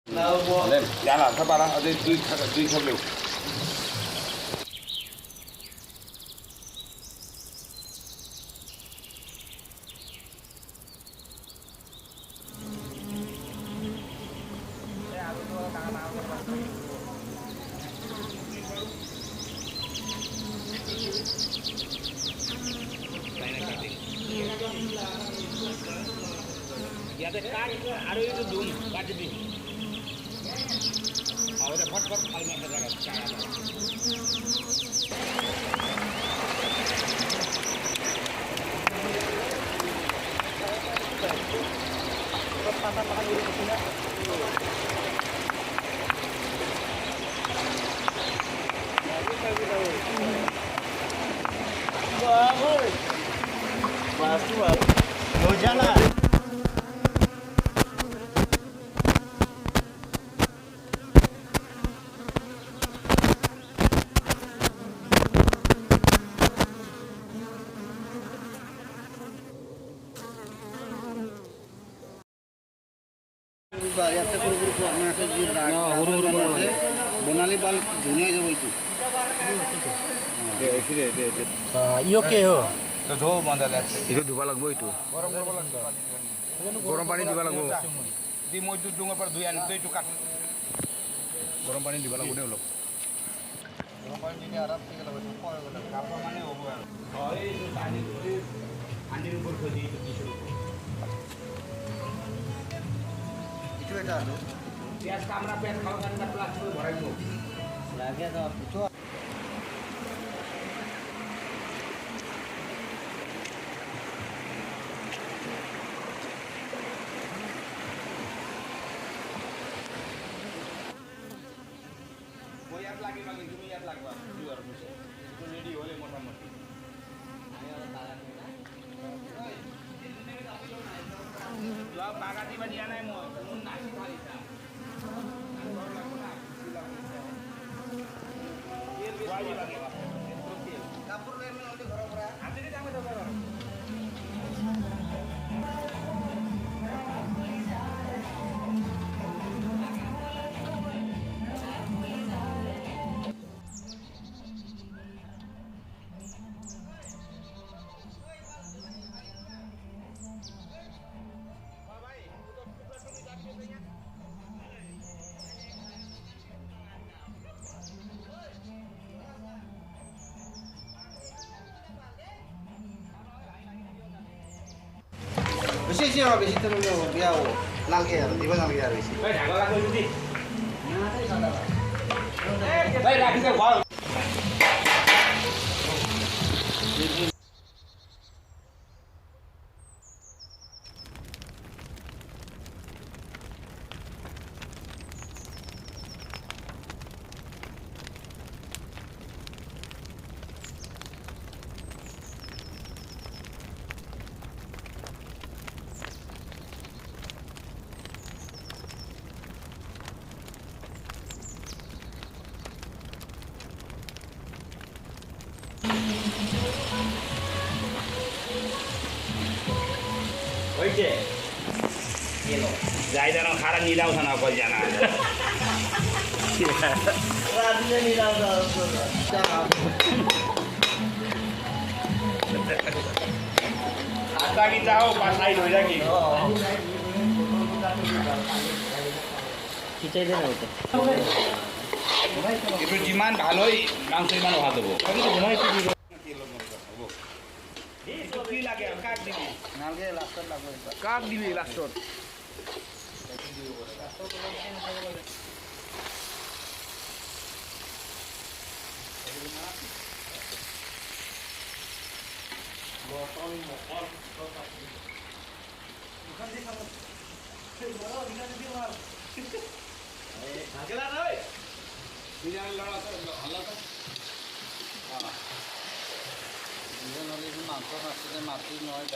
Dạ là các bạn ở đây đi theo liều. ইয়াতে কাট আৰু এইটো দুম কাটি দিম আৰু এটা ফট ফট খাই মাথা জায়গা চাৰা পাতা পাতা করে দিছি না বাহ ওই বাস বাস हो जाना বনালি বাল ধুনীয়া যাব এইটো यो के हो তো ধো মজা লাগছে এইটো ধুব লাগব এইটো গরম করব লাগবে গৰম পানী দিব লাগব দি মই দুধ ডুঙৰ পৰা ধুই আনি তো এইটো কাট গৰম পানী দিব লাগব দে অলপ গরম পানী দিলে আরাম থেকে লাগবে পরে গেলে কাপড় মানে হবো আর হয় এই পানি ধরে আন্ডির উপর থই দিই তো কিছু কিছু এটা আছে পেঁয়াজ আমরা পেঁয়াজ খাওয়া গান প্লাস্টিকে ভরাইবো লাগে তো কিছু ওই ইয়াত লাগি লাগি তুমি ইয়াত লাগবা দুয়ার বসে তো রেডি হলে মোটামুটি জব বাগা দিবা দিয়া নাই মই কোন নাচি খালিতা কাপড় লেনে ওই ঘর ঘর আমি দিতে আমি দেব বেশি বেশি হবে বেশি তো দিয়া ও নালকে আর দিব নালকে আর বেশি ভাই ঢাকা লাগবে দিদি না তাই সাদা ভাই রাখি দে বল ওইছে এলো যাই জানো খারা নিলাও থানা কই জানা রাদিনে নিলাম আটা কি যাও পাছাই লই রাখি খিচাই দে না ওটা একটু যিমান ভালো হয় মাংস ইমান ভাত হবো কি লাগে কাক দিবি নালকে লাস্টত লাগবে এটা কাক দিবি লাষ্টত মাংস নাছিলে মাটি নহয়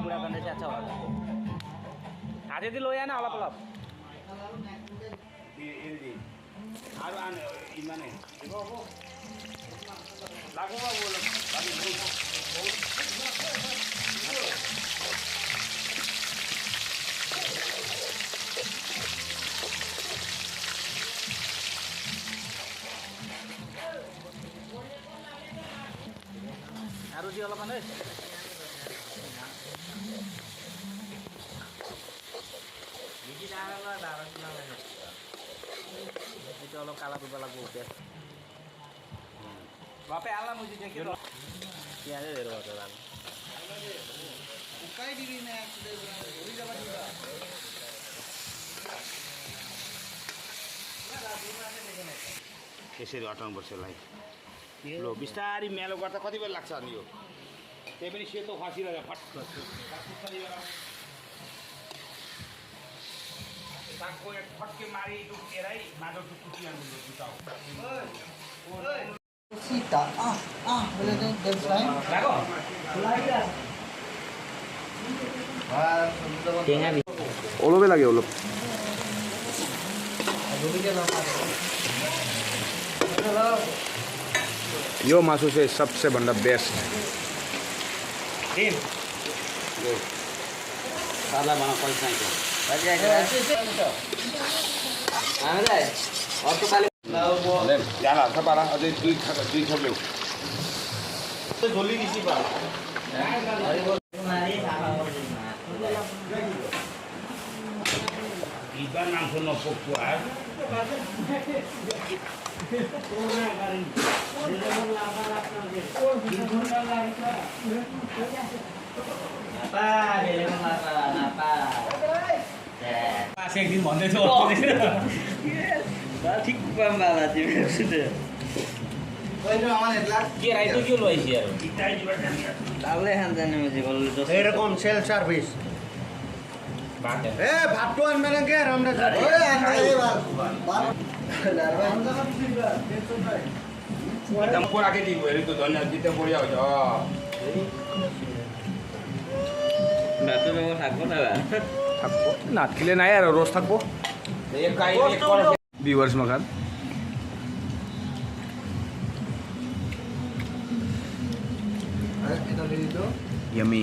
बुढा गर्ने चाहिँ अच्छा होला हातेदी लो न अलप अलप আৰু আন ইমানে আৰু দি অলপমান দেই itu kalau kalah berapa lagu deh bapak alam mesti jadi ya ada dari waktu lalu Ukai दिवी ना उड़ी जावा दिवा यसरी हटाउनु पर्छ यसलाई लो बिस्तारी मेलो गर्दा कति बेला लाग्छ अनि यो त्यही पनि सेतो खसिरहेको फट सागको एक फटके मारी डुकेर है माटो टुटिहाल्नु जुटाउ सीता बोले तो देख रहा है लागो ओलोबै लाग्यो ओलो यो मासु चाहिँ सबसे भन्दा बेस्ट सादा बना पैसा यहाँ हाल्छ पारा अझै दुई थप ल्याउ झोली किसी बात Iba nang sono pokok pas yang di monte tuh ठिक बाबा तिम्रो सुते पहिलो आउने लाग्छ kira itu kilo isi ya दाउले खान्छ नि मुझे बोल्नु जस्तो এরকম সেল সার্ভিস baca এ ভাতটো আনবে না কে আমরা ওই আনবে এই ভাত Kita pun akan di beri tu doanya kita boleh aja. भातो जब थाक्यो न भा থাকবো নাত খেলে নাই আর রোজ থাকবো ভিউয়ার্স মাখান এটা লিয়ে দিও ইয়ামি